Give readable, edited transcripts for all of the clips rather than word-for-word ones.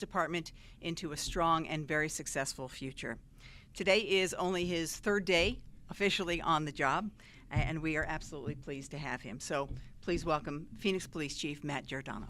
department into a strong and very successful future. Today is only his third day officially on the job, and we are absolutely pleased to have him. So please welcome Phoenix Police Chief Matt Giordano.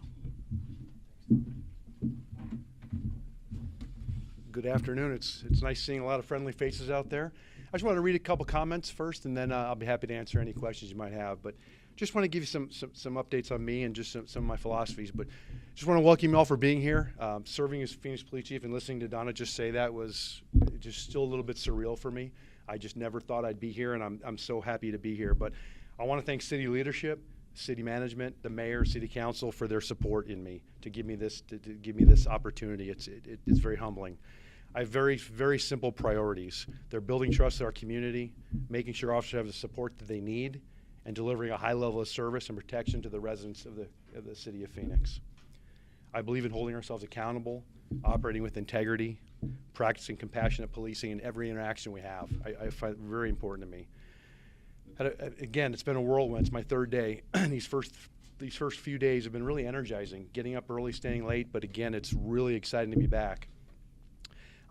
Good afternoon. It's nice seeing a lot of friendly faces out there. I just want to read a couple comments first, and then I'll be happy to answer any questions you might have. But just want to give you some updates on me and just some of my philosophies. But just want to welcome you all for being here. Serving as Phoenix Police Chief and listening to Donna just say that was just still a little bit surreal for me. I just never thought I'd be here, and I'm so happy to be here. But I want to thank city leadership, city management, the mayor, city council for their support in me to give me this opportunity. It's very humbling. I have very, very simple priorities. They're building trust in our community, making sure officers have the support that they need, and delivering a high level of service and protection to the residents of the city of Phoenix. I believe in holding ourselves accountable, operating with integrity, practicing compassionate policing in every interaction we have. I find it very important to me. Again, it's been a whirlwind. It's my third day. These first few days have been really energizing, getting up early, staying late, but again, it's really exciting to be back.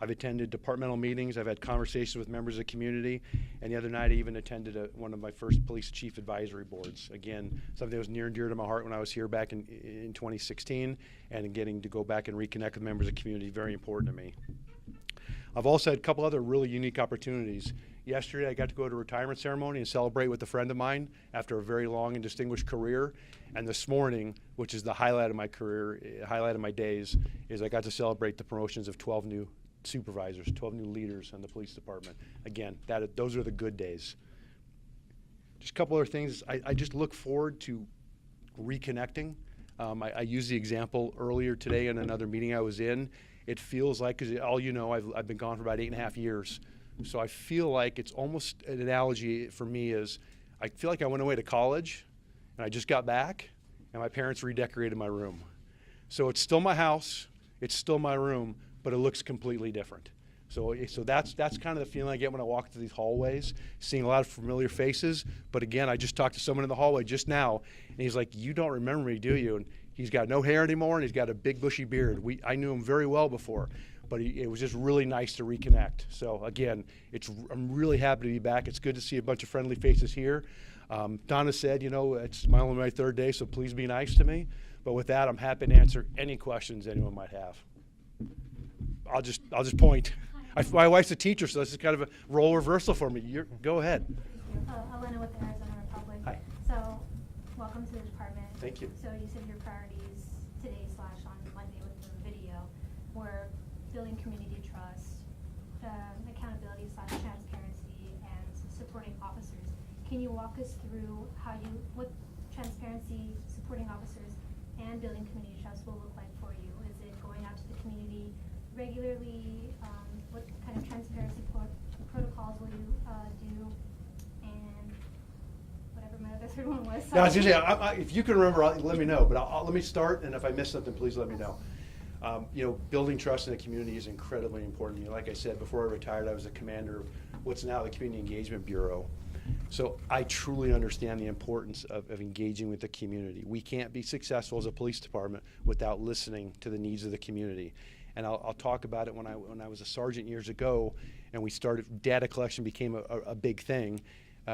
I've attended departmental meetings, I've had conversations with members of the community, and the other night I even attended one of my first police chief advisory boards. Again, something that was near and dear to my heart when I was here back in 2016, and getting to go back and reconnect with members of the community, very important to me. I've also had a couple other really unique opportunities. Yesterday I got to go to a retirement ceremony and celebrate with a friend of mine after a very long and distinguished career. And this morning, which is the highlight of my career, highlight of my days, is I got to celebrate the promotions of 12 new supervisors, 12 new leaders in the police department. Again, those are the good days. Just a couple other things. I just look forward to reconnecting. I used the example earlier today in another meeting I was in. It feels like, because all you know, I've been gone for about 8.5 years. So I feel like it's almost an analogy for me is, I feel like I went away to college and I just got back and my parents redecorated my room. So it's still my house, it's still my room, but it looks completely different. So that's kind of the feeling I get when I walk through these hallways, seeing a lot of familiar faces. But again, I just talked to someone in the hallway just now, and he's like, "You don't remember me, do you?" And he's got no hair anymore, and he's got a big bushy beard. I knew him very well before, but it was just really nice to reconnect. So again, I'm really happy to be back. It's good to see a bunch of friendly faces here. Donna said, you know, it's only my third day, so please be nice to me. But with that, I'm happy to answer any questions anyone might have. I'll just point. My wife's a teacher, so this is kind of a role reversal for me. Go ahead. Elena with the Arizona Republic. Hi. So, welcome to the department. Thank you. So you said your priorities today / on Monday with the video were building community trust, accountability / transparency, and supporting officers. Can you walk us through what transparency, supporting officers, and building community trust will look like for you? Is it going out to the community regularly? What kind of transparency protocols will you do? And whatever my other third one was. No, I was gonna say, if you can remember, let me know. But let me start, and if I miss something, please let me know. You know, building trust in the community is incredibly important. You know, like I said, before I retired, I was a commander of what's now the Community Engagement Bureau. So I truly understand the importance of engaging with the community. We can't be successful as a police department without listening to the needs of the community. And I'll talk about it when I was a sergeant years ago, and we started, data collection became a big thing.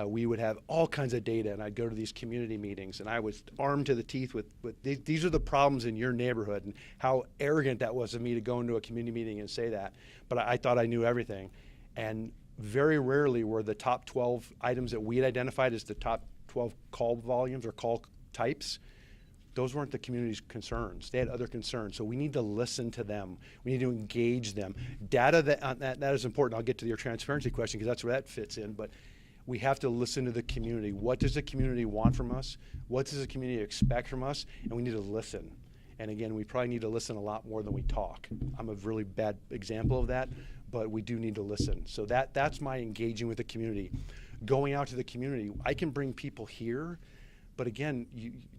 We would have all kinds of data, and I'd go to these community meetings, and I was armed to the teeth with these are the problems in your neighborhood, and how arrogant that was of me to go into a community meeting and say that. But I thought I knew everything. And very rarely were the top 12 items that we had identified as the top 12 call volumes or call types, those weren't the community's concerns. They had other concerns. So we need to listen to them. We need to engage them. Data, that is important. I'll get to your transparency question because that's where that fits in. But we have to listen to the community. What does the community want from us? What does the community expect from us? And we need to listen. And again, we probably need to listen a lot more than we talk. I'm a really bad example of that, but we do need to listen. So that's my engaging with the community. Going out to the community, I can bring people here, But again,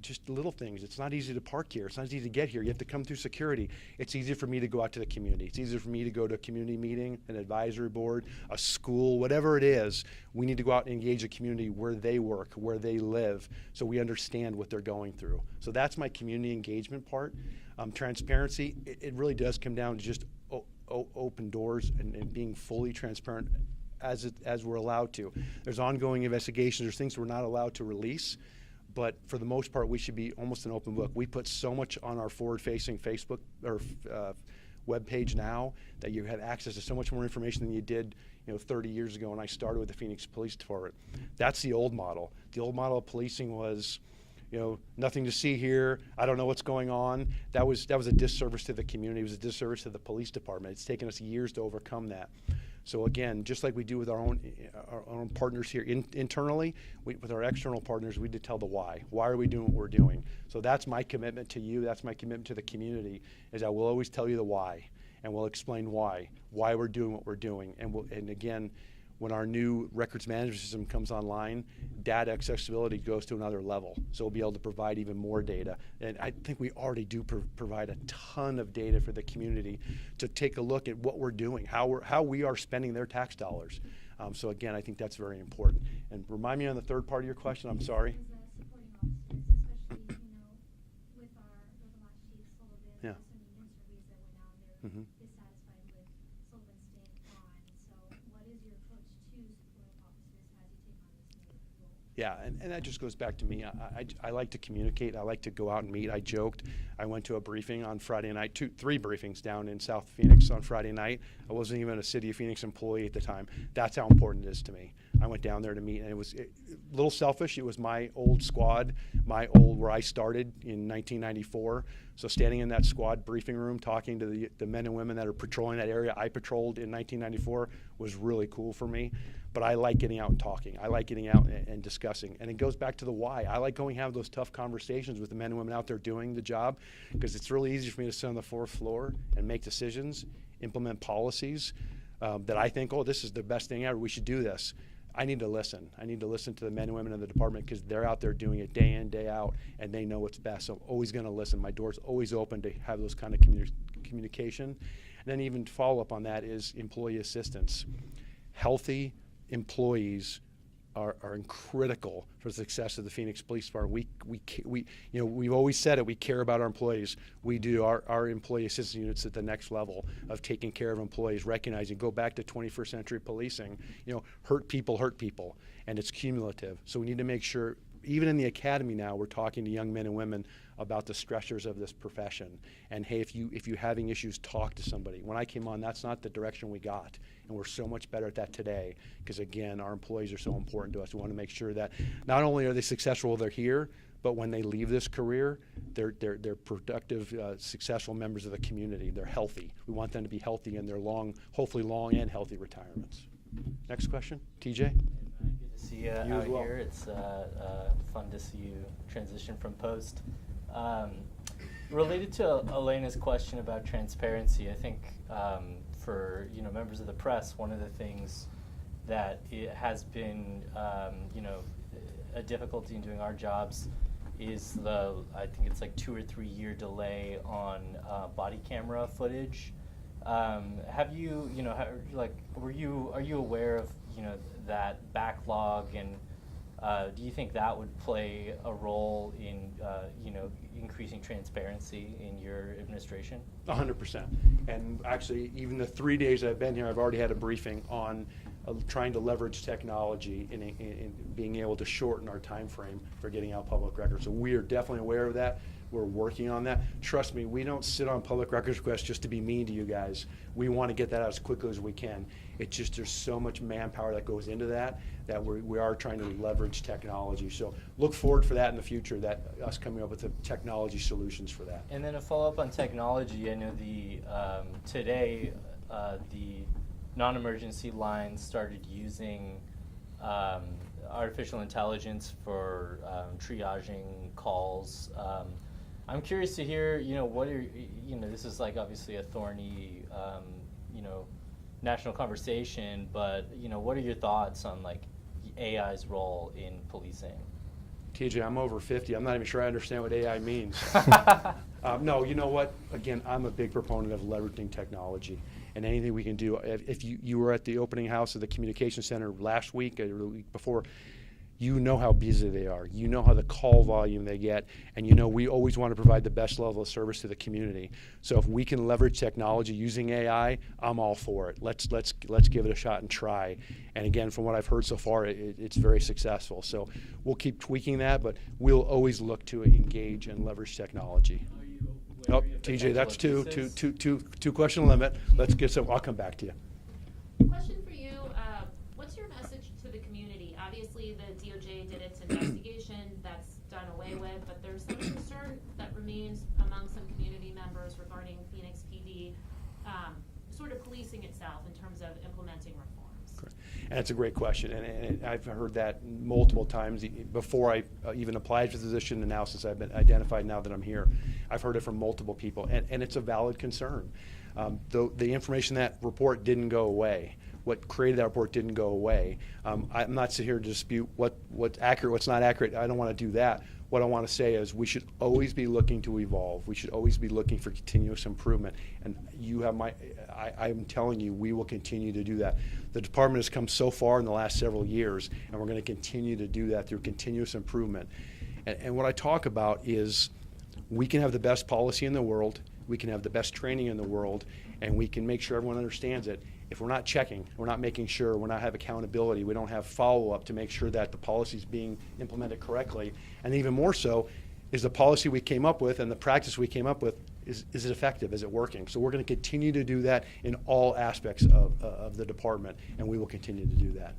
just little things. It's not easy to park here. It's not easy to get here. You have to come through security. It's easier for me to go out to the community. It's easier for me to go to a community meeting, an advisory board, a school, whatever it is. We need to go out and engage the community where they work, where they live, so we understand what they're going through. So that's my community engagement part. Transparency, it really does come down to just open doors and being fully transparent as we're allowed to. There's ongoing investigations. There's things we're not allowed to release. But for the most part, we should be almost an open book. We put so much on our forward-facing Facebook or web page now that you have access to so much more information than you did 30 years ago when I started with the Phoenix Police Department. That's the old model. The old model of policing was, nothing to see here. I don't know what's going on. That was a disservice to the community. It was a disservice to the police department. It's taken us years to overcome that. So again, just like we do with our own partners here internally, with our external partners, we need to tell the why. Why are we doing what we're doing? So that's my commitment to you. That's my commitment to the community, is I will always tell you the why, and we'll explain why we're doing what we're doing. And again, when our new records management system comes online, data accessibility goes to another level. So we'll be able to provide even more data. And I think we already do provide a ton of data for the community to take a look at what we're doing, how we are spending their tax dollars. So again, I think that's very important. And remind me on the third part of your question, I'm sorry. Supporting officers, especially, with our last chief, Sullivan, Yeah. so many surveys that went out, they're dissatisfied with Sullivan staying on. So what is your approach to supporting officers as you take on this new role? Yeah, and that just goes back to me. I like to communicate. I like to go out and meet. I joked. I went to a briefing on Friday night, three briefings down in South Phoenix on Friday night. I wasn't even a City of Phoenix employee at the time. That's how important it is to me. I went down there to meet, and it was a little selfish. It was my old squad, where I started in 1994. So standing in that squad briefing room, talking to the men and women that are patrolling that area I patrolled in 1994 was really cool for me. But I like getting out and talking. I like getting out and discussing. And it goes back to the why. I like going and have those tough conversations with the men and women out there doing the job, because it's really easy for me to sit on the fourth floor and make decisions, implement policies that I think, this is the best thing ever. We should do this. I need to listen. I need to listen to the men and women in the department, because they're out there doing it day in, day out, and they know what's best. So I'm always going to listen. My door's always open to have those kind of communication. And then even follow up on that is employee assistance. Healthy employees are critical for the success of the Phoenix Police Department. We've always said it. We care about our employees. We do. Our employee assistance units at the next level of taking care of employees, recognizing. Go back to 21st century policing. Hurt people, and it's cumulative. So we need to make sure. Even in the academy now, we're talking to young men and women about the stressors of this profession. And hey, if you're having issues, talk to somebody. When I came on, that's not the direction we got. And we're so much better at that today, because again, our employees are so important to us. We want to make sure that not only are they successful while they're here, but when they leave this career, they're productive, successful members of the community. They're healthy. We want them to be healthy in their hopefully long and healthy retirements. Next question, TJ. Good to see you out as well. here. It's fun to see you transition from post. Related to Elena's question about transparency, I think for members of the press, one of the things that it has been a difficulty in doing our jobs is I think it's like 2 or 3 year delay on body camera footage. Have you are you aware of that backlog, and do you think that would play a role in increasing transparency in your administration? 100%. And actually, even the 3 days I've been here, I've already had a briefing on trying to leverage technology in being able to shorten our time frame for getting out public records. So we are definitely aware of that. We're working on that. Trust me, we don't sit on public records requests just to be mean to you guys. We want to get that out as quickly as we can. It's just there's so much manpower that goes into that we are trying to leverage technology. So look forward for that in the future, that us coming up with the technology solutions for that. And then a follow-up on technology. I know today the non-emergency lines started using artificial intelligence for triaging calls. I'm curious to hear, what are, this is like obviously a thorny, national conversation, but, what are your thoughts on like AI's role in policing? TJ, I'm over 50. I'm not even sure I understand what AI means. No, you know what? Again, I'm a big proponent of leveraging technology and anything we can do. If you were at the opening house of the communication center last week or the week before, you know how busy they are. You know how the call volume they get, and you know we always want to provide the best level of service to the community. So if we can leverage technology using AI, I'm all for it. Let's give it a shot and try. And again, from what I've heard so far, it's very successful. So we'll keep tweaking that, but we'll always look to engage and leverage technology. Oh, TJ, that's two question limit. Let's get some. I'll come back to you. Question for you. What's your message to the community? Obviously, the DOJ did its investigation. That's done away with, but there's some concern that remains among some community members regarding Phoenix PD sort of policing itself in terms of implementing reforms. And it's a great question, and I've heard that multiple times before I even applied for the position, and now since I've been identified now that I'm here, I've heard it from multiple people, and it's a valid concern. The information that report didn't go away. What created that report didn't go away. I'm not sitting here to dispute what's accurate, what's not accurate. I don't want to do that. What I want to say is we should always be looking to evolve. We should always be looking for continuous improvement. And you have I'm telling you, we will continue to do that. The department has come so far in the last several years, and we're going to continue to do that through continuous improvement. And what I talk about is we can have the best policy in the world, we can have the best training in the world, and we can make sure everyone understands it. If we're not checking, we're not making sure, we're not have accountability, we don't have follow-up to make sure that the policy is being implemented correctly, and even more so, is the policy we came up with and the practice we came up with, is it effective, is it working? So we're going to continue to do that in all aspects of the department, and we will continue to do that.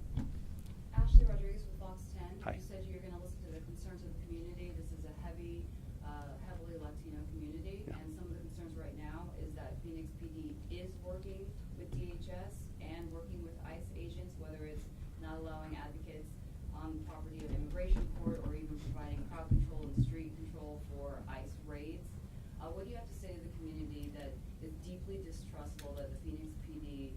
Ashley Rodriguez with Box 10. Hi. You said you're going to listen to the concerns of the community. This is a heavily Latino community, Yeah. and some of the concerns right now is that Phoenix PD is working with DHS and working with ICE agents, whether it's not allowing advocates on the property of immigration court or even providing crowd control and street control for ICE raids. What do you have to say to the community that is deeply distrustful that the Phoenix PD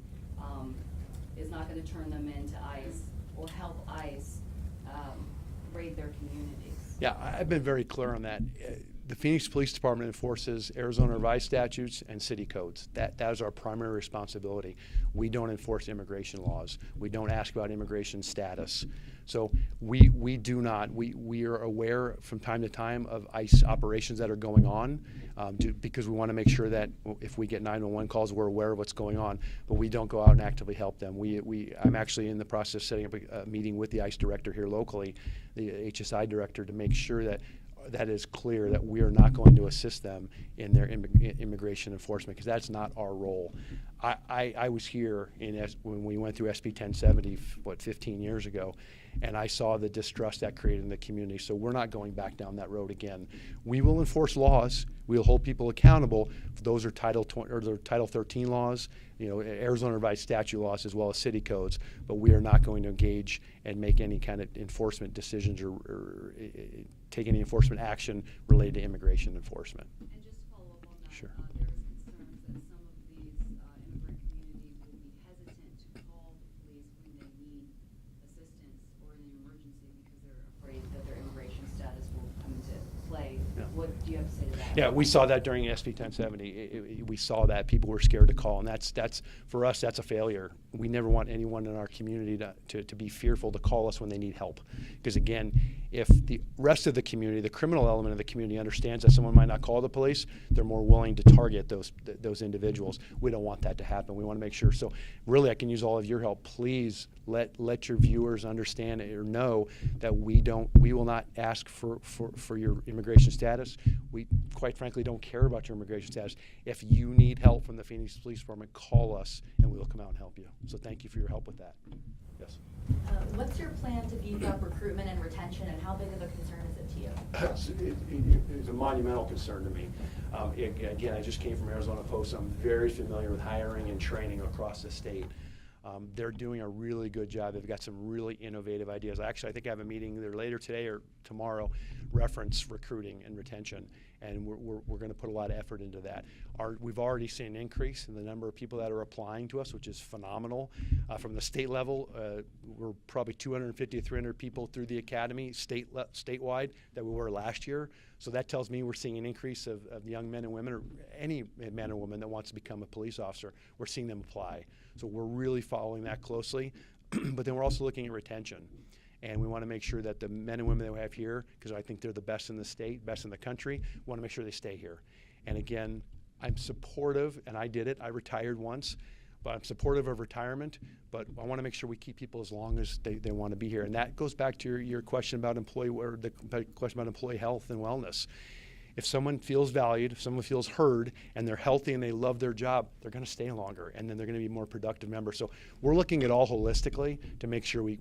is not going to turn them into ICE or help ICE raid their communities? Yeah, I've been very clear on that. The Phoenix Police Department enforces Arizona revised statutes and city codes. That is our primary responsibility. We don't enforce immigration laws. We don't ask about immigration status. So we do not. We are aware from time to time of ICE operations that are going on because we want to make sure that if we get 911 calls, we're aware of what's going on. But we don't go out and actively help them. I'm actually in the process of setting up a meeting with the ICE director here locally, the HSI director, to make sure that is clear that we are not going to assist them in their immigration enforcement, because that's not our role. I was here when we went through SB 1070, 15 years ago, and I saw the distrust that created in the community. So we're not going back down that road again. We will enforce laws. We'll hold people accountable. Those are Title 13 laws, Arizona revised statute laws, as well as city codes. But we are not going to engage and make any kind of enforcement decisions or take any enforcement action related to immigration enforcement. And just to follow up on that, Sure. there is concerns that some of these immigrant communities will be hesitant to call the police when they need assistance or in an emergency because they're afraid that their immigration status will come into play. Yeah. What do you have to say to that? Yeah, we saw that during SB 1070. We saw that people were scared to call, and that's for us, that's a failure. We never want anyone in our community to be fearful to call us when they need help. Because again, if the rest of the community, the criminal element of the community, understands that someone might not call the police, they're more willing to target those individuals. We don't want that to happen. We want to make sure. So really, I can use all of your help. Please let your viewers understand or know that we will not ask for your immigration status. We quite frankly don't care about your immigration status. If you need help from the Phoenix Police Department, call us and we will come out and help you. So thank you for your help with that. Yes. What's your plan to beef up recruitment and retention, and how big of a concern is it to you? It's a monumental concern to me. Again, I just came from Arizona Post. I'm very familiar with hiring and training across the state. They're doing a really good job. They've got some really innovative ideas. Actually, I think I have a meeting either later today or tomorrow, reference recruiting and retention. and we're going to put a lot of effort into that. We've already seen an increase in the number of people that are applying to us, which is phenomenal. From the state level, we're probably 250 to 300 people through the academy statewide that we were last year. So that tells me we're seeing an increase of young men and women, or any man or woman that wants to become a police officer. We're seeing them apply. So we're really following that closely. But then we're also looking at retention. And we want to make sure that the men and women that we have here, because I think they're the best in the state, best in the country, want to make sure they stay here. And again, I'm supportive, and I did it. I retired once, but I'm supportive of retirement. But I want to make sure we keep people as long as they want to be here. And that goes back to your question about the question about employee health and wellness. If someone feels valued, if someone feels heard, and they're healthy and they love their job, they're going to stay longer, and then they're going to be more productive members. So we're looking at all holistically to make sure we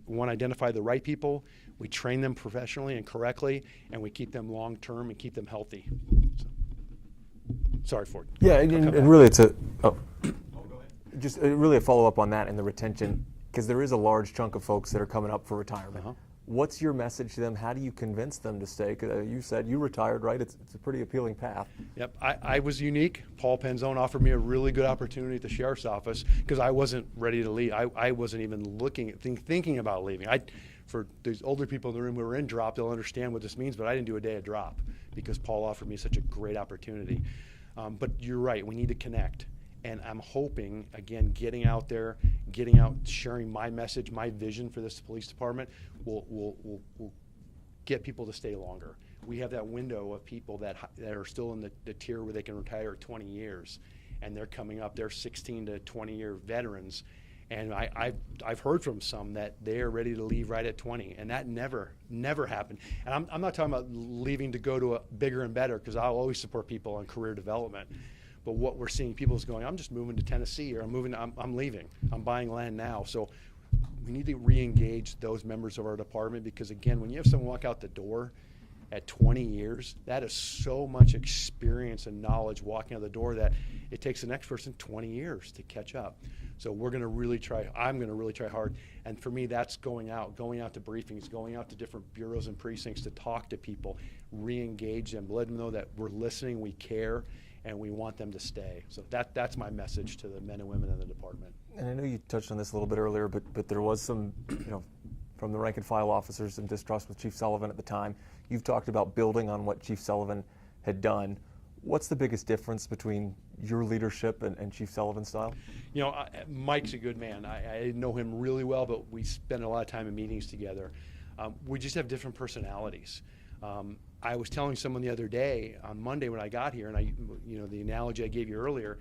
want to identify the right people, we train them professionally and correctly, and we keep them long term and keep them healthy. So, sorry, Ford. Yeah, and really it's just really a follow-up on that and the retention, because there is a large chunk of folks that are coming up for retirement. What's your message to them? How do you convince them to stay? Because you said you retired, right? It's a pretty appealing path. Yep, I was unique. Paul Penzone offered me a really good opportunity at the sheriff's office because I wasn't ready to leave. I wasn't even thinking about leaving. For these older people in the room who were in drop, they'll understand what this means, but I didn't do a day of drop because Paul offered me such a great opportunity. But you're right, we need to connect. And I'm hoping, again, getting out, sharing my message, my vision for this police department will get people to stay longer. We have that window of people that are still in the tier where they can retire at 20 years, and they're coming up. They're 16 to 20-year veterans, and I've heard from some that they are ready to leave right at 20, and that never happened. And I'm not talking about leaving to go to a bigger and better, because I'll always support people on career development. But what we're seeing, people is going, I'm just moving to Tennessee, or I'm leaving. I'm buying land now. So we need to re-engage those members of our department, because again, when you have someone walk out the door at 20 years, that is so much experience and knowledge walking out the door that it takes the next person 20 years to catch up. So I'm going to really try hard. And for me, that's going out to briefings, going out to different bureaus and precincts to talk to people, re-engage them, let them know that we're listening, we care, and we want them to stay. So that's my message to the men and women in the department. And I know you touched on this a little bit earlier, but there was some, from the rank and file officers, some distrust with Chief Sullivan at the time. You've talked about building on what Chief Sullivan had done. What's the biggest difference between your leadership and Chief Sullivan's style? Mike's a good man. I know him really well, but we spend a lot of time in meetings together. We just have different personalities. I was telling someone the other day on Monday when I got here, and the analogy I gave you earlier,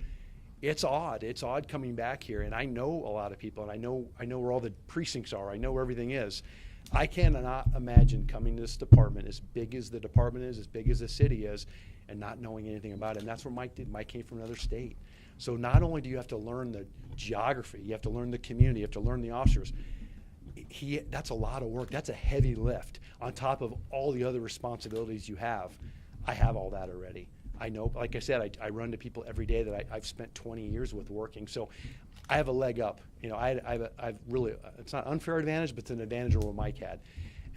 it's odd. It's odd coming back here, and I know a lot of people, and I know where all the precincts are. I know where everything is. I cannot imagine coming to this department, as big as the department is, as big as the city is, and not knowing anything about it. And that's what Mike did. Mike came from another state. So not only do you have to learn the geography, you have to learn the community, you have to learn the officers. That's a lot of work. That's a heavy lift on top of all the other responsibilities you have. I have all that already. I know, like I said, I run to people every day that I've spent 20 years with working. So I have a leg up. I've really, it's not an unfair advantage, but it's an advantage over what Mike had.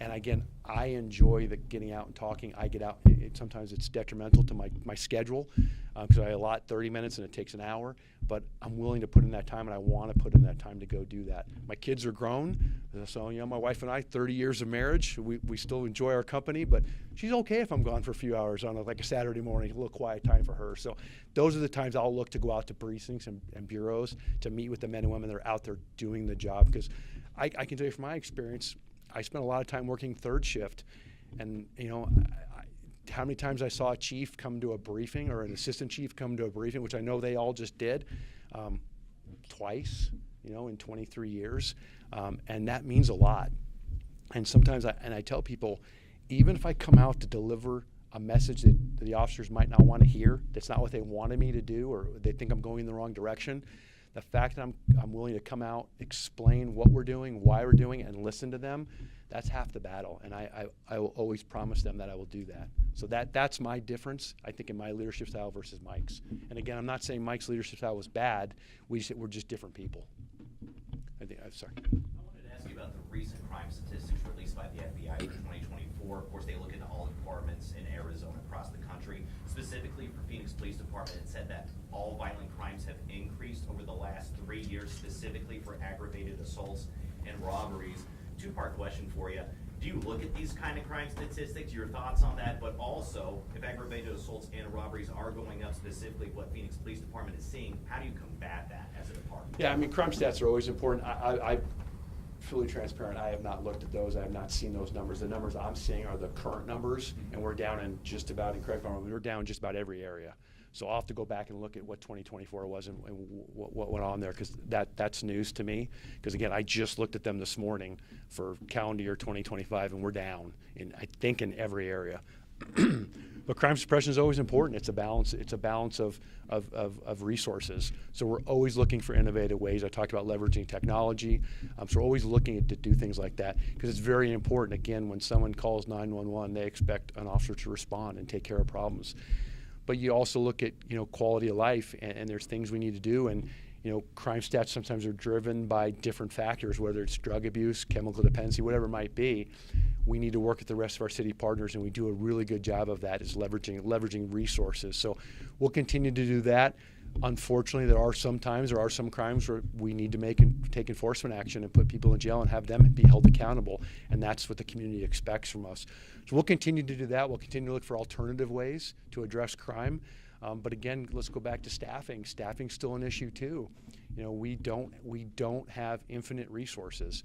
And again, I enjoy the getting out and talking. I get out. Sometimes it's detrimental to my schedule because I allot 30 minutes and it takes an hour. But I'm willing to put in that time, and I want to put in that time to go do that. My kids are grown, so my wife and I, 30 years of marriage, we still enjoy our company. But she's okay if I'm gone for a few hours on a Saturday morning, a little quiet time for her. So those are the times I'll look to go out to precincts and bureaus to meet with the men and women that are out there doing the job. Because I can tell you from my experience, I spent a lot of time working third shift, and how many times I saw a chief come to a briefing or an assistant chief come to a briefing, which I know they all just did, twice, in 23 years, and that means a lot. And sometimes I tell people, even if I come out to deliver a message that the officers might not want to hear, that's not what they wanted me to do, or they think I'm going in the wrong direction, the fact that I'm willing to come out, explain what we're doing, why we're doing it, and listen to them, that's half the battle. And I will always promise them that I will do that. So that's my difference, I think, in my leadership style versus Mike's. And again, I'm not saying Mike's leadership style was bad. We're just different people. Sorry. I wanted to ask you about the recent crime statistics released by the FBI for 2024. 2024. Of course, they look into all departments in Arizona across the country. Specifically for Phoenix Police Department, it said that all violent crimes have increased over the last 3 years, specifically for aggravated assaults and robberies. Two-part question for you. Do you look at these kind of crime statistics, your thoughts on that, but also if aggravated assaults and robberies are going up, specifically what Phoenix Police Department is seeing, how do you combat that as a department? Yeah, I mean, crime stats are always important. I fully transparent, I have not looked at those. I have not seen those numbers. The numbers I'm seeing are the current numbers, and we're down in just about, and correct me if I'm wrong, we're down in just about every area. So I'll have to go back and look at what 2024 was and what went on there, because that's news to me. Because again, I just looked at them this morning for calendar year 2025, and we're down in, I think, in every area. But crime suppression is always important. It's a balance. It's a balance of resources. So we're always looking for innovative ways. I talked about leveraging technology. So we're always looking to do things like that, because it's very important. Again, when someone calls 911, they expect an officer to respond and take care of problems. But you also look at, quality of life, and there's things we need to do. And, crime stats sometimes are driven by different factors, whether it's drug abuse, chemical dependency, whatever it might be. We need to work with the rest of our city partners, and we do a really good job of that, is leveraging resources. So we'll continue to do that. Unfortunately, there are some crimes where we need to take enforcement action and put people in jail and have them be held accountable, and that's what the community expects from us. So we'll continue to do that. We'll continue to look for alternative ways to address crime. But again, let's go back to staffing. Staffing's still an issue too. We don't have infinite resources.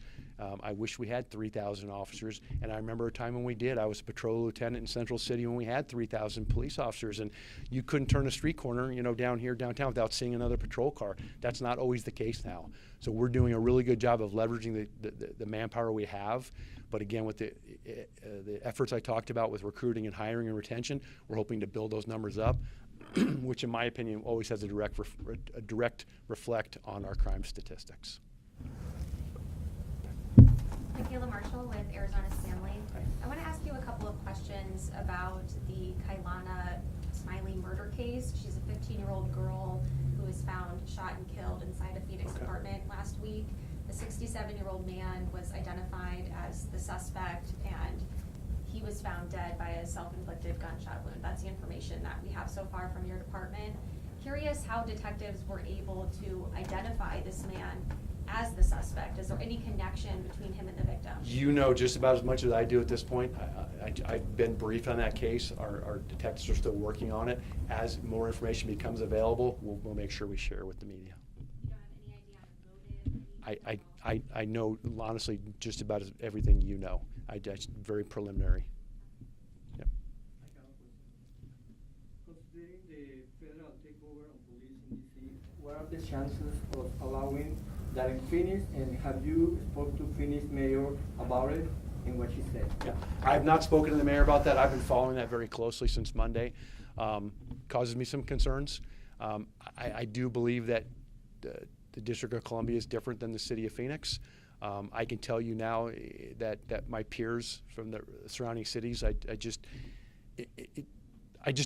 I wish we had 3,000 officers, and I remember a time when we did. I was a patrol lieutenant in Central City when we had 3,000 police officers, and you couldn't turn a street corner, down here downtown without seeing another patrol car. That's not always the case now. So we're doing a really good job of leveraging the manpower we have. But again, with the efforts I talked about with recruiting and hiring and retention, we're hoping to build those numbers up, which in my opinion always has a direct reflect on our crime statistics. Michaela Marshall with Arizona's Family. I want to ask you a couple of questions about the Kailana Smiley murder case. She's a 15-year-old girl who was found shot and killed inside a Phoenix apartment last week. The 67-year-old man was identified as the suspect, and he was found dead by a self-inflicted gunshot wound. That's the information that we have so far from your department. Curious how detectives were able to identify this man as the suspect. Is there any connection between him and the victim? You know just about as much as I do at this point. I've been briefed on that case. Our detectives are still working on it. As more information becomes available, we'll make sure we share with the media. You don't have any idea on motive? I know, honestly, just about everything you know. It's very preliminary. Yep. Considering the federal takeover on police in DC, what are the chances of allowing that in Phoenix, and have you spoke to Phoenix mayor about it and what she said? Yeah, I have not spoken to the mayor about that. I've been following that very closely since Monday. Causes me some concerns. I do believe that the District of Columbia is different than the city of Phoenix. I can tell you now that my peers from the surrounding cities, I just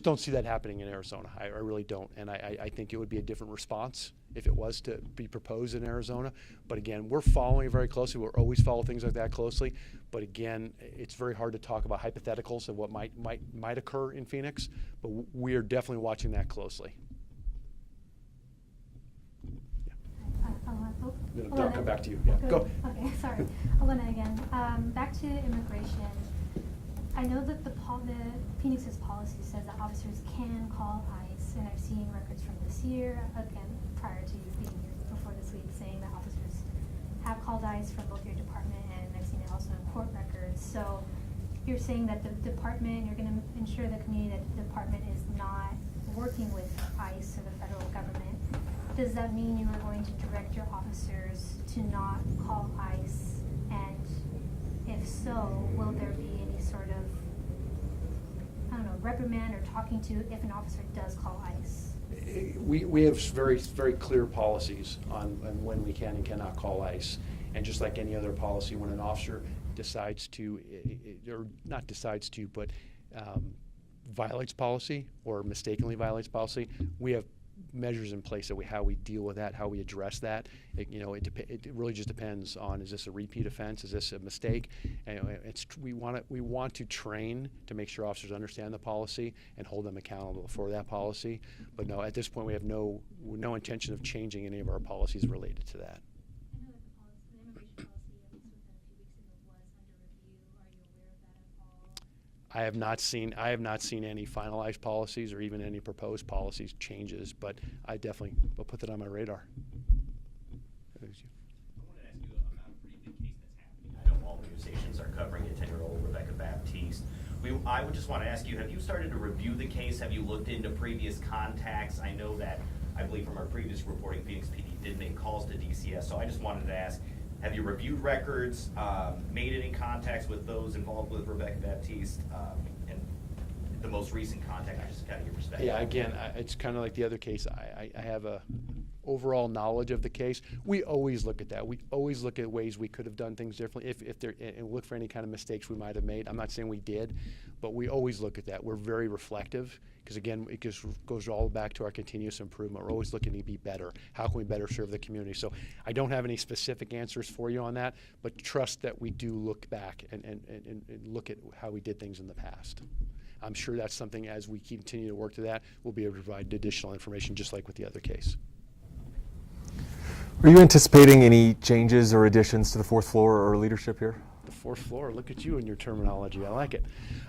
don't see that happening in Arizona. I really don't, and I think it would be a different response if it was to be proposed in Arizona. But again, we're following it very closely. We'll always follow things like that closely. But again, it's very hard to talk about hypotheticals of what might occur in Phoenix. But we are definitely watching that closely. No, I'll come back to you. Yeah, go. Okay, sorry. Alana again. Back to immigration. I know that the Phoenix's policy says that officers can call ICE, and I've seen records from this year, again, prior to you being here before this week, saying that officers have called ICE from both your department, and I've seen it also in court records. So you're saying that the department, you're going to ensure the community that the department is not working with ICE or the federal government. Does that mean you are going to direct your officers to not call ICE? And if so, will there be any sort of, reprimand or talking to if an officer does call ICE? We have very, very clear policies on when we can and cannot call ICE. And just like any other policy, when an officer decides to, or not decides to, but violates policy or mistakenly violates policy, we have measures in place that how we deal with that, how we address that. It really just depends on, is this a repeat offense? Is this a mistake? And we want to train to make sure officers understand the policy and hold them accountable for that policy. But no, at this point we have no intention of changing any of our policies related to that. I know that the immigration policy, at least within a few weeks ago, was under review. Are you aware of that at all? I have not seen any finalized policies or even any proposed policies changes, but I definitely will put that on my radar. I wanted to ask you about a pretty big case that's happening. I know all news stations are covering it, 10-year-old Rebecca Baptiste. I would just want to ask you, have you started to review the case? Have you looked into previous contacts? I know that, I believe from our previous reporting, Phoenix PD did make calls to DCS, so I just wanted to ask, have you reviewed records, made any contacts with those involved with Rebecca Baptiste, and the most recent contact, just kind of your perspective? Yeah, again, it's kind of like the other case. I have a overall knowledge of the case. We always look at that. We always look at ways we could have done things differently, and look for any kind of mistakes we might have made. I'm not saying we did, but we always look at that. We're very reflective, because again, it just goes all back to our continuous improvement. We're always looking to be better. How can we better serve the community? So I don't have any specific answers for you on that, but trust that we do look back and look at how we did things in the past. I'm sure that's something, as we continue to work to that, we'll be able to provide additional information, just like with the other case. Are you anticipating any changes or additions to the fourth floor or leadership here? The fourth floor, look at you and your terminology. I like it.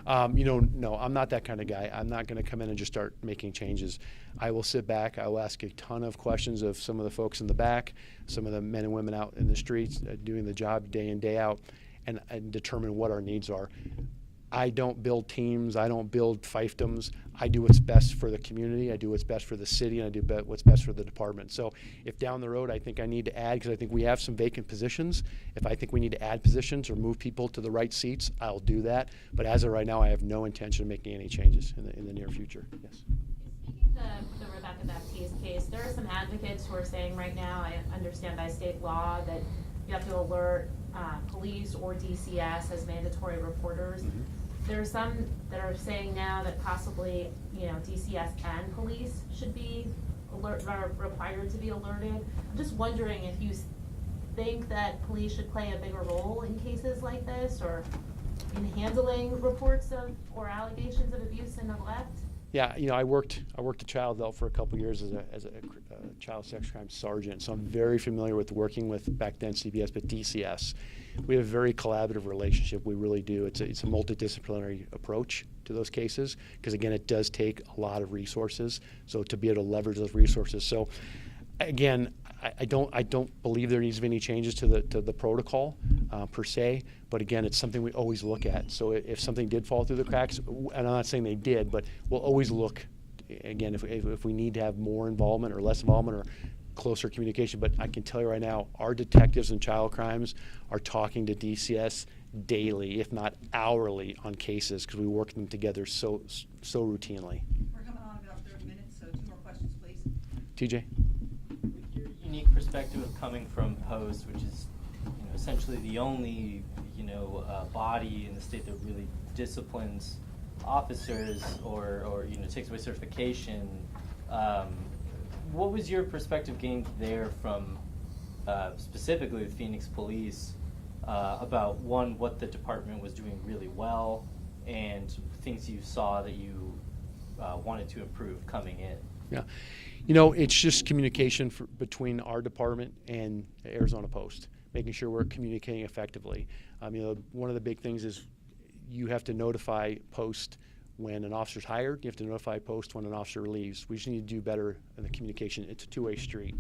No, I'm not that kind of guy. I'm not going to come in and just start making changes. I will sit back. I will ask a ton of questions of some of the folks in the back, some of the men and women out in the streets doing the job day in, day out, and determine what our needs are. I don't build teams. I don't build fiefdoms. I do what's best for the community. I do what's best for the city, and I do what's best for the department. So if down the road I think I need to add, because I think we have some vacant positions, if I think we need to add positions or move people to the right seats, I'll do that. But as of right now, I have no intention of making any changes in the near future. Yes. Speaking of the Rebecca Baptiste case, there are some advocates who are saying right now, I understand by state law, that you have to alert police or DCS as mandatory reporters. Mm-hmm. There are some that are saying now that possibly, DCS and police should be required to be alerted. I'm just wondering if you think that police should play a bigger role in cases like this, or in handling reports of or allegations of abuse and neglect. Yeah, I worked a child out for a couple years as a child sex crime sergeant, so I'm very familiar with working with, back then CPS, but DCS. We have a very collaborative relationship. We really do. It's a multidisciplinary approach to those cases, because again, it does take a lot of resources. So to be able to leverage those resources. So again, I don't believe there needs to be any changes to the protocol per se, but again, it's something we always look at. So if something did fall through the cracks, and I'm not saying they did, but we'll always look again if we need to have more involvement or less involvement or closer communication. But I can tell you right now, our detectives in child crimes are talking to DCS daily, if not hourly, on cases, because we work them together so routinely. We're coming on about 30 minutes, so 2 more questions, please. TJ? With your unique perspective of coming from Post, which is essentially the only body in the state that really disciplines officers or takes away certification, what was your perspective gained there from specifically with Phoenix Police about, one, what the department was doing really well, and things you saw that you wanted to improve coming in? Yeah. It's just communication between our department and Arizona Post, making sure we're communicating effectively. One of the big things is you have to notify Post when an officer's hired. You have to notify Post when an officer leaves. We just need to do better in the communication. It's a two-way street.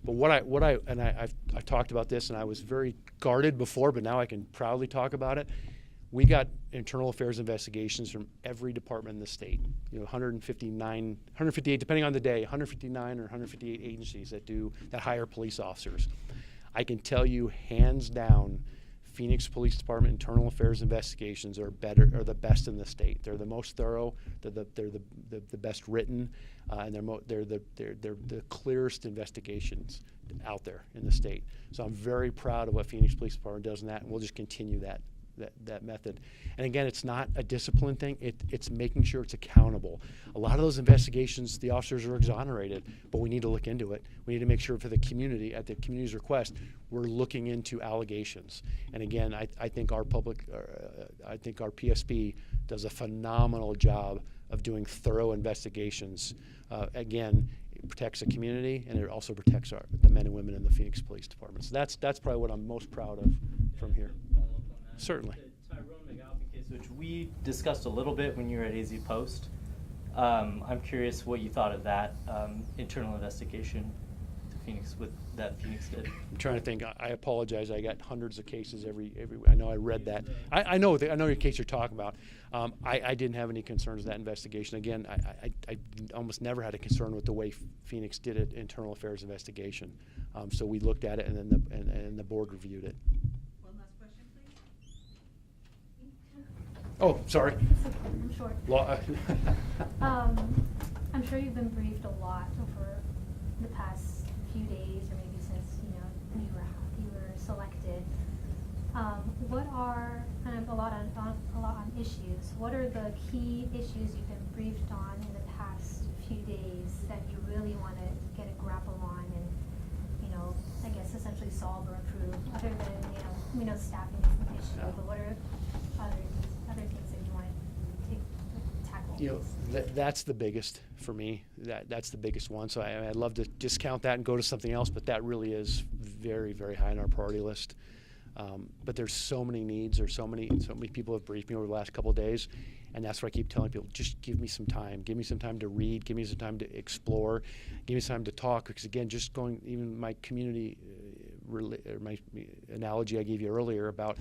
But I've talked about this, and I was very guarded before, but now I can proudly talk about it. We got internal affairs investigations from every department in the state. 158, depending on the day, 159 or 158 agencies that hire police officers. I can tell you, hands down, Phoenix Police Department internal affairs investigations are the best in the state. They're the most thorough. They're the best written, and they're the clearest investigations out there in the state. So I'm very proud of what Phoenix Police Department does in that, and we'll just continue that that method. And again, it's not a discipline thing. It's making sure it's accountable. A lot of those investigations, the officers are exonerated, but we need to look into it. We need to make sure for the community, at the community's request, we're looking into allegations. And again, I think our PSP does a phenomenal job of doing thorough investigations. Again, it protects the community, and it also protects the men and women in the Phoenix Police Department. So that's probably what I'm most proud of from here. Follow up on that. Certainly. The Tyrone McAlpin case, which we discussed a little bit when you were at AZ Post. I'm curious what you thought of that internal investigation to Phoenix that Phoenix did. I'm trying to think. I apologize. I got hundreds of cases every. I know I read that. I know your case you're talking about. I didn't have any concerns with that investigation. Again, I almost never had a concern with the way Phoenix did it, internal affairs investigation. So we looked at it, and then the board reviewed it. One last question, please. Oh, sorry. It's okay, I'm short. Law. I'm sure you've been briefed a lot over the past few days, or maybe since you were selected. What are kind of a lot on issues? What are the key issues you've been briefed on in the past few days that you really want to get a grapple on and I guess essentially solve or improve? Other than we know staffing is an issue, but what are other things that you want to tackle? That's the biggest for me. That's the biggest one. So I'd love to discount that and go to something else, but that really is very, very high on our priority list. But there's so many needs. There's so many people have briefed me over the last couple of days, and that's what I keep telling people. Just give me some time. Give me some time to read. Give me some time to explore. Give me some time to talk. Because again, just going, even my community, my analogy I gave you earlier about,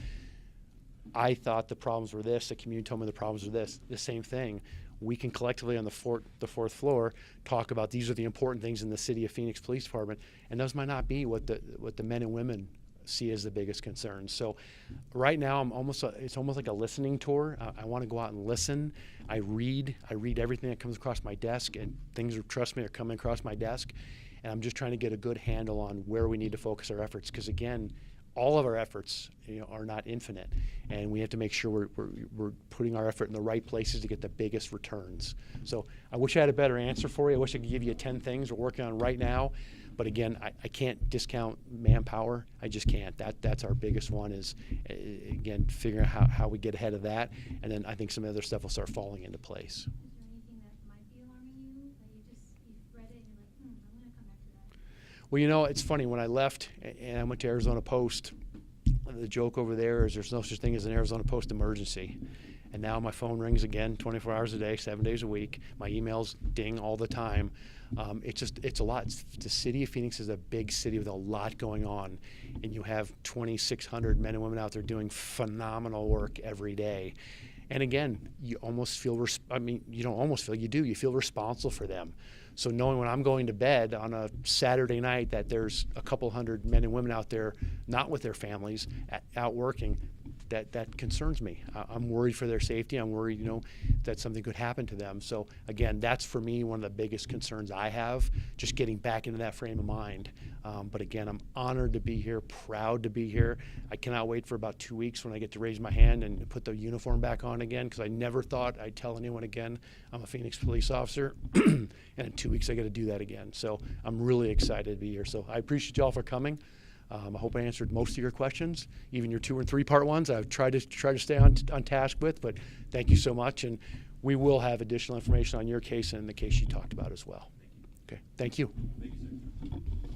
I thought the problems were this. The community told me the problems were this. The same thing. We can collectively on the fourth floor talk about these are the important things in the City of Phoenix Police Department, and those might not be what the men and women see as the biggest concerns. So right now it's almost like a listening tour. I want to go out and listen. I read everything that comes across my desk, and things trust me are coming across my desk, and I'm just trying to get a good handle on where we need to focus our efforts, because again, all of our efforts are not infinite, and we have to make sure we're putting our effort in the right places to get the biggest returns. So I wish I had a better answer for you. I wish I could give you 10 things we're working on right now. But again, I can't discount manpower. I just can't. That's our biggest one is, again, figuring out how we get ahead of that. And then I think some other stuff will start falling into place. Is there anything that might be alarming you that you've read it and you're like, I'm going to come back to that? Well, it's funny. When I left and I went to Arizona Post, the joke over there is there's no such thing as an Arizona Post emergency. And now my phone rings again 24 hours a day, 7 days a week. My emails ding all the time. It's a lot. The city of Phoenix is a big city with a lot going on, and you have 2,600 men and women out there doing phenomenal work every day. And again, you almost feel, you don't almost feel, you do, you feel responsible for them. So knowing when I'm going to bed on a Saturday night that there's a couple hundred men and women out there, not with their families, out working, that concerns me. I'm worried for their safety. I'm worried, that something could happen to them. So again, that's for me one of the biggest concerns I have, just getting back into that frame of mind. But again, I'm honored to be here, proud to be here. I cannot wait for about 2 weeks when I get to raise my hand and put the uniform back on again, because I never thought I'd tell anyone again I'm a Phoenix police officer. And in 2 weeks, I got to do that again. So I'm really excited to be here. So I appreciate you all for coming. I hope I answered most of your questions, even your 2 or 3 part ones. I've tried to stay on task with, but thank you so much. And we will have additional information on your case and the case you talked about as well. Okay, thank you. Thank you, sir.